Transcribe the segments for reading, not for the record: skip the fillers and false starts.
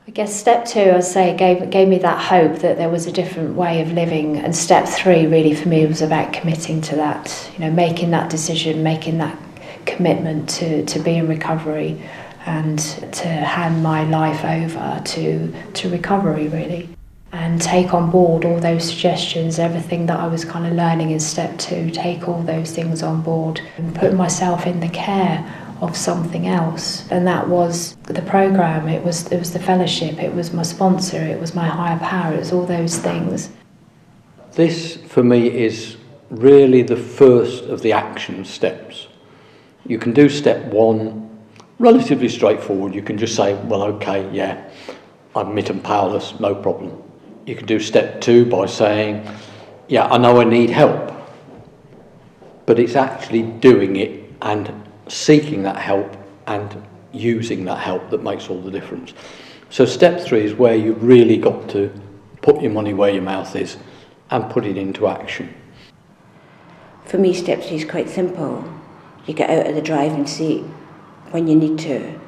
I guess step 2, I'd say, gave me that hope that there was a different way of living, and step 3 really for me was about committing to that, making that decision, making that commitment to be in recovery and to hand my life over to recovery really, and take on board all those suggestions, everything that I was kind of learning in step 2, take all those things on board and put myself in the care of something else. And that was the programme, it was the fellowship, it was my sponsor, it was my higher power, it was all those things. This for me is really the first of the action steps. You can do step 1 relatively straightforward. You can just say, well, okay, yeah, I admit I'm powerless, no problem. You can do step 2 by saying, yeah, I know I need help, but it's actually doing it and seeking that help and using that help that makes all the difference. So step 3 is where you've really got to put your money where your mouth is and put it into action. For me, step 3 is quite simple. You get out of the driving seat when you need to,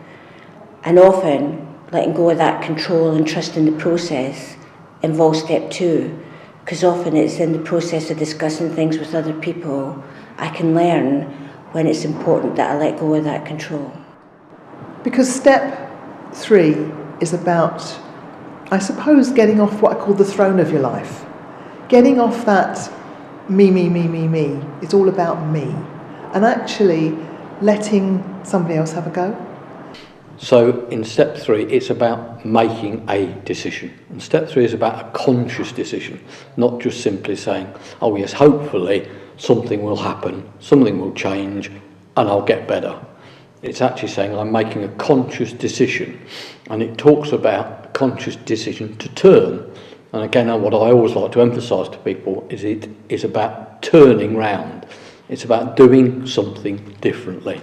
and often letting go of that control and trusting the process involves step 2, because often it's in the process of discussing things with other people I can learn when it's important that I let go of that control. Because step 3 is about, I suppose, getting off what I call the throne of your life. Getting off that me. It's all about me. And actually letting somebody else have a go. So in step 3, it's about making a decision. And step 3 is about a conscious decision, not just simply saying, oh yes, hopefully something will happen, something will change, and I'll get better. It's actually saying I'm making a conscious decision. And it talks about a conscious decision to turn. And again, what I always like to emphasise to people is it is about turning round. It's about doing something differently.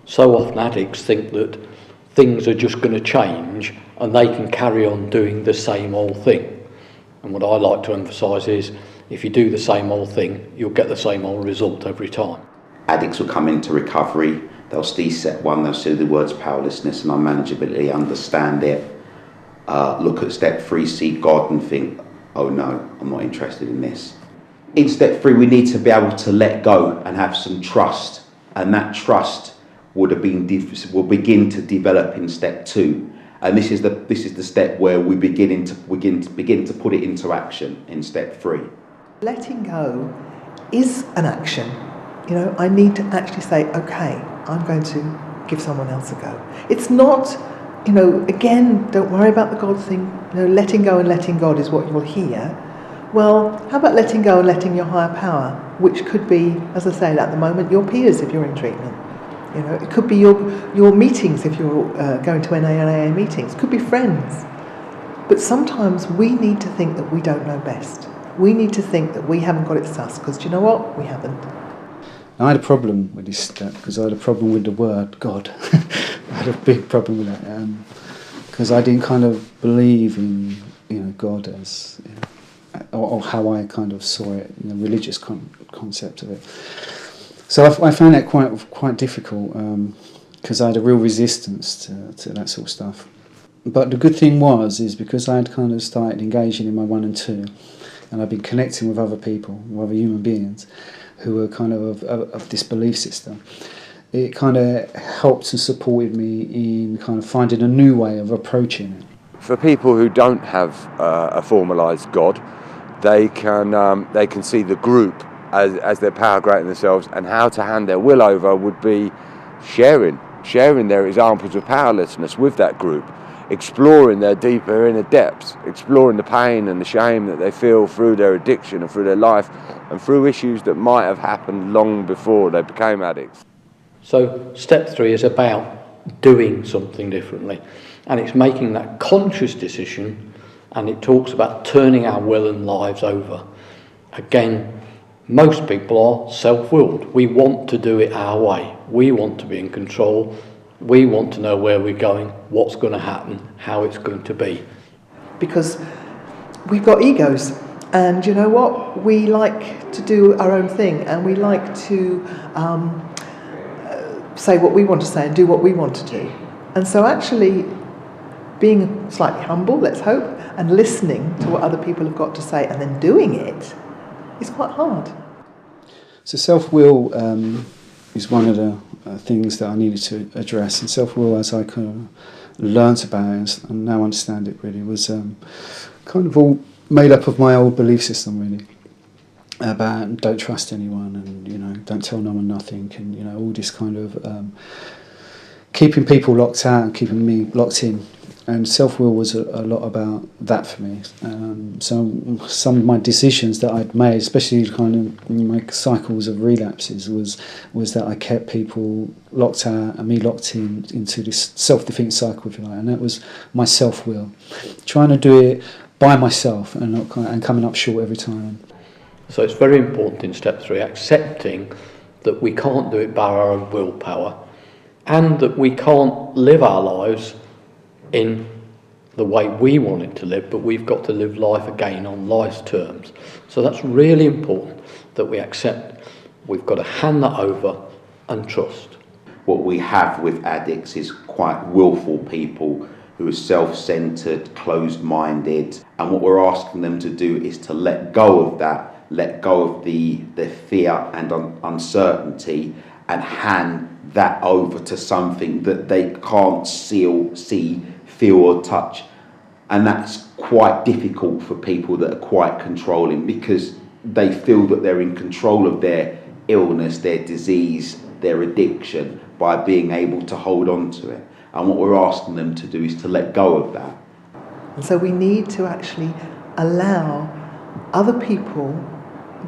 So often addicts think that things are just going to change and they can carry on doing the same old thing. And what I like to emphasise is if you do the same old thing, you'll get the same old result every time. Addicts will come into recovery, they'll see step 1, they'll see the words powerlessness and unmanageability, understand it, look at step 3, see God and think, oh no, I'm not interested in this. In step 3, we need to be able to let go and have some trust, and that trust will begin to develop in step 2. And this is the step where we begin to put it into action in step 3. Letting go is an action. I need to actually say, okay, I'm going to give someone else a go. It's not, again, don't worry about the God thing. Letting go and letting God is what you'll hear. Well, how about letting go and letting your higher power, which could be, as I say, at the moment, your peers if you're in treatment. It could be your meetings if you're going to NA and AA meetings. It could be friends. But sometimes we need to think that we don't know best. We need to think that we haven't got it sus, because do you know what? We haven't. I had a problem with this step because I had a problem with the word God. I had a big problem with that because I didn't kind of believe in God as or how I kind of saw it, the religious concept of it. So I found that quite difficult because I had a real resistance to that sort of stuff. But the good thing is because I had kind of started engaging in my 1 and 2, and I've been connecting with other people, with other human beings who were kind of this belief system, it kind of helped and supported me in kind of finding a new way of approaching it. For people who don't have a formalised God, they can see the group as their power greater than themselves, and how to hand their will over would be sharing their examples of powerlessness with that group, exploring their deeper inner depths, exploring the pain and the shame that they feel through their addiction and through their life and through issues that might have happened long before they became addicts. So step 3 is about doing something differently, and it's making that conscious decision, and it talks about turning our will and lives over. Again, most people are self-willed. We want to do it our way. We want to be in control. We want to know where we're going, what's going to happen, how it's going to be. Because we've got egos, and you know what? We like to do our own thing, and we like to say what we want to say and do what we want to do. And so actually being slightly humble, let's hope, and listening to what other people have got to say and then doing it is quite hard. So self-will is one of the things that I needed to address. And self-will, as I kind of learnt about it and now understand it really, was kind of all made up of my old belief system really, about don't trust anyone and, you know, don't tell no one nothing, and, you know, all this kind of keeping people locked out and keeping me locked in. And self-will was a lot about that for me. So some of my decisions that I'd made, especially kind of in my cycles of relapses, was that I kept people locked out and me locked into this self-defeat cycle, if you like. And that was my self-will, trying to do it by myself and coming up short every time. So it's very important in step 3, accepting that we can't do it by our own willpower, and that we can't live our lives in the way we want it to live, but we've got to live life again on life's terms. So that's really important, that we accept we've got to hand that over and trust. What we have with addicts is quite willful people who are self-centred, closed-minded, and what we're asking them to do is to let go of that, let go of the fear and uncertainty, and hand that over to something that they can't see, feel or touch. And that's quite difficult for people that are quite controlling, because they feel that they're in control of their illness, their disease, their addiction, by being able to hold on to it. And what we're asking them to do is to let go of that. And so we need to actually allow other people,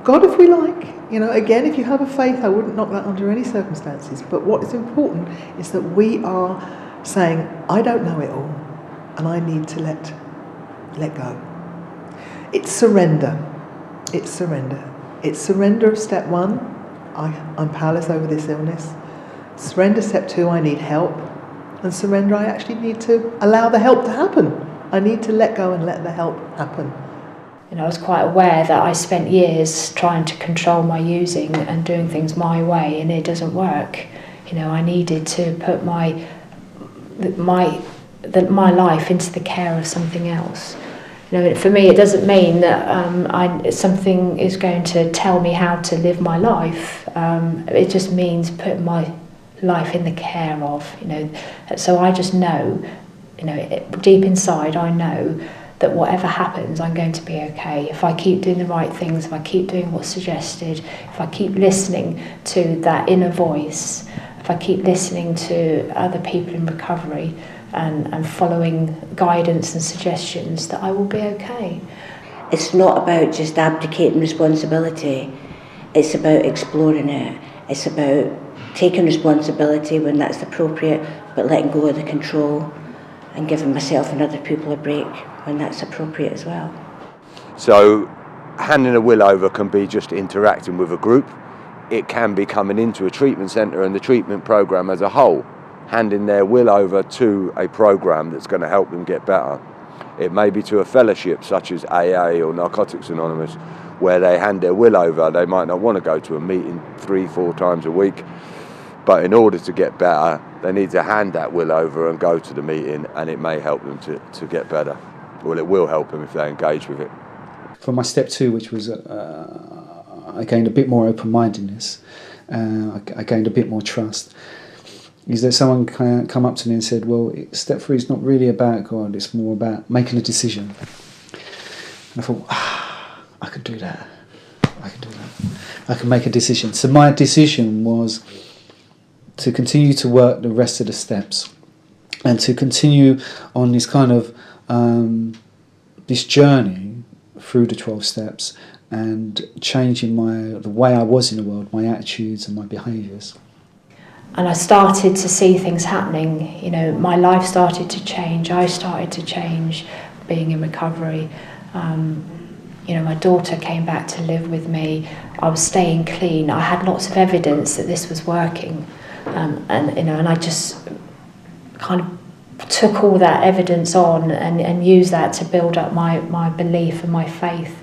God if we like, you know, again, if you have a faith, I wouldn't knock that under any circumstances. But what is important is that we are saying, I don't know it all, and I need to let go. It's surrender. It's surrender. It's surrender of step 1, I'm powerless over this illness. Surrender step 2, I need help. And surrender, I actually need to allow the help to happen. I need to let go and let the help happen. You know, I was quite aware that I spent years trying to control my using and doing things my way, and it doesn't work. You know, I needed to put my life into the care of something else. You know, for me, it doesn't mean that something is going to tell me how to live my life. It just means putting my life in the care of. You know, so I just know, you know, deep inside, I know that whatever happens, I'm going to be okay. If I keep doing the right things, if I keep doing what's suggested, if I keep listening to that inner voice, if I keep listening to other people in recovery and following guidance and suggestions, that I will be okay. It's not about just abdicating responsibility. It's about exploring it. It's about taking responsibility when that's appropriate, but letting go of the control and giving myself and other people a break when that's appropriate as well. So handing a will over can be just interacting with a group. It can be coming into a treatment centre and the treatment programme as a whole, handing their will over to a programme that's going to help them get better. It may be to a fellowship such as AA or Narcotics Anonymous, where they hand their will over. They might not want to go to a meeting 3-4 times a week, but in order to get better, they need to hand that will over and go to the meeting, and it may help them to get better. Well, it will help them if they engage with it. For my step 2, which was I gained a bit more open-mindedness, I gained a bit more trust, is that someone come up to me and said, well, step 3 is not really about God, it's more about making a decision. And I thought, I could do that. I can make a decision. So my decision was to continue to work the rest of the steps and to continue on this kind of this journey through the 12 steps and changing the way I was in the world, my attitudes and my behaviours. And I started to see things happening. You know, my life started to change. I started to change being in recovery. You know, my daughter came back to live with me. I was staying clean. I had lots of evidence that this was working. And you know, and I just kind of took all that evidence on and used that to build up my belief and my faith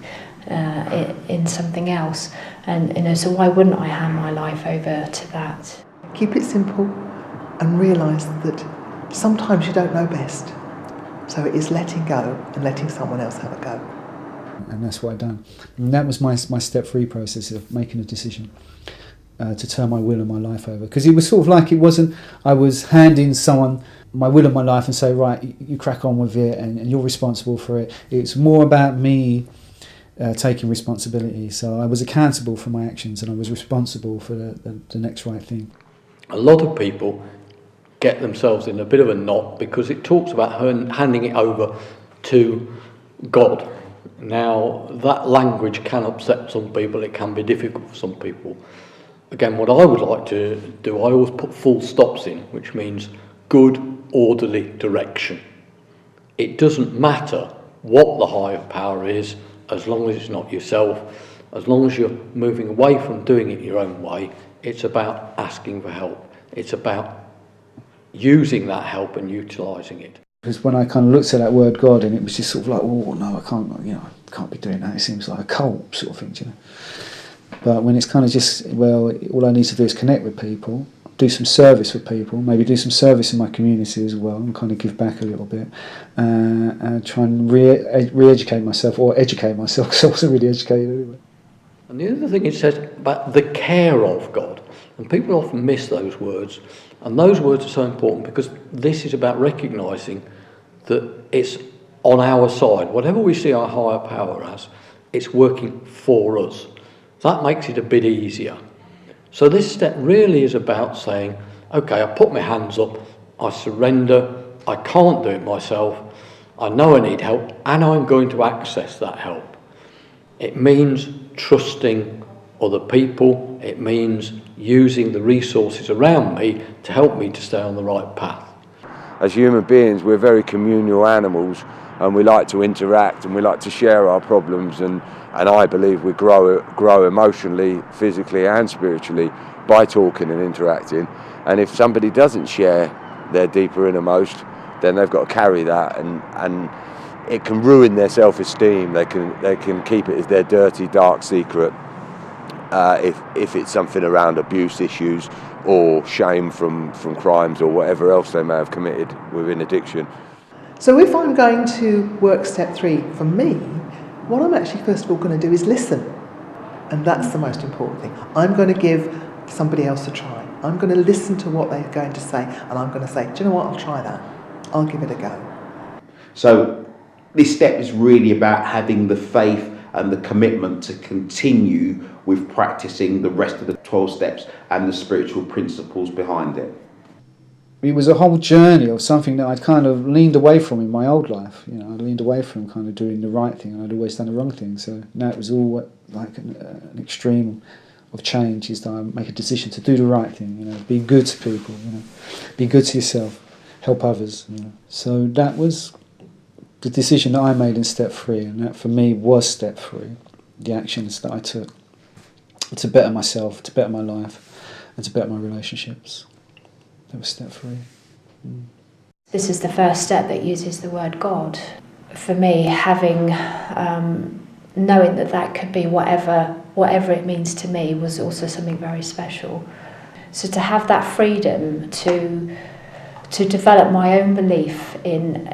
in something else. And you know, so why wouldn't I hand my life over to that? Keep it simple and realise that sometimes you don't know best. So it is letting go and letting someone else have a go. And that's what I've done. And that was my step 3 process of making a decision to turn my will and my life over. Because it was sort of like, it wasn't, I was handing someone my will and my life and say, right, you crack on with it and you're responsible for it. It's more about me taking responsibility. So I was accountable for my actions and I was responsible for the next right thing. A lot of people get themselves in a bit of a knot because it talks about handing it over to God. Now, that language can upset some people, it can be difficult for some people. Again, what I would like to do, I always put full stops in, which means good, orderly direction. It doesn't matter what the higher power is, as long as it's not yourself, as long as you're moving away from doing it your own way. It's about asking for help. It's about using that help and utilising it. Because when I kind of looked at that word God, and it was just sort of like, oh no, I can't be doing that. It seems like a cult sort of thing, you know. But when it's kind of just, well, all I need to do is connect with people, do some service with people, maybe do some service in my community as well, and kind of give back a little bit, and try and re-educate myself, or educate myself, because I wasn't really educated anyway. And the other thing it says about the care of God, and people often miss those words, and those words are so important because this is about recognising that it's on our side. Whatever we see our higher power as, it's working for us. That makes it a bit easier. So this step really is about saying, okay, I put my hands up, I surrender, I can't do it myself, I know I need help, and I'm going to access that help. It means trusting other people, it means using the resources around me to help me to stay on the right path. As human beings, we're very communal animals, and we like to interact and we like to share our problems, and I believe we grow emotionally, physically and spiritually by talking and interacting. And if somebody doesn't share their deeper innermost, then they've got to carry that, and it can ruin their self-esteem. They can keep it as their dirty, dark secret if it's something around abuse issues or shame from crimes or whatever else they may have committed within addiction. So if I'm going to work step 3 for me, what I'm actually first of all going to do is listen. And that's the most important thing. I'm going to give somebody else a try. I'm going to listen to what they're going to say, and I'm going to say, do you know what, I'll try that. I'll give it a go. So this step is really about having the faith and the commitment to continue with practicing the rest of the 12 steps and the spiritual principles behind it. It was a whole journey of something that I'd kind of leaned away from in my old life. You know, I leaned away from kind of doing the right thing, and I'd always done the wrong thing. So now it was all like an extreme of change, is that I make a decision to do the right thing. You know, be good to people. You know, be good to yourself, help others. You know, so that was the decision that I made in step 3, and that for me was step 3. The actions that I took to better myself, to better my life, and to better my relationships. That was step 3. This is the first step that uses the word God. For me, having knowing that could be whatever it means to me was also something very special. So to have that freedom to develop my own belief in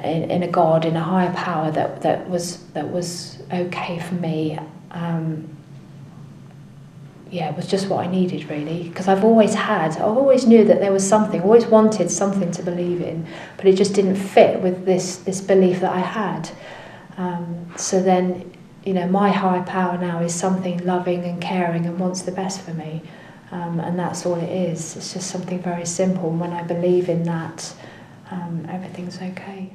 a God, in a higher power that was okay for me. It was just what I needed, really, because I always knew that there was something, always wanted something to believe in, but it just didn't fit with this belief that I had. So then, you know, my higher power now is something loving and caring and wants the best for me, and that's all it is. It's just something very simple. When I believe in that, everything's okay.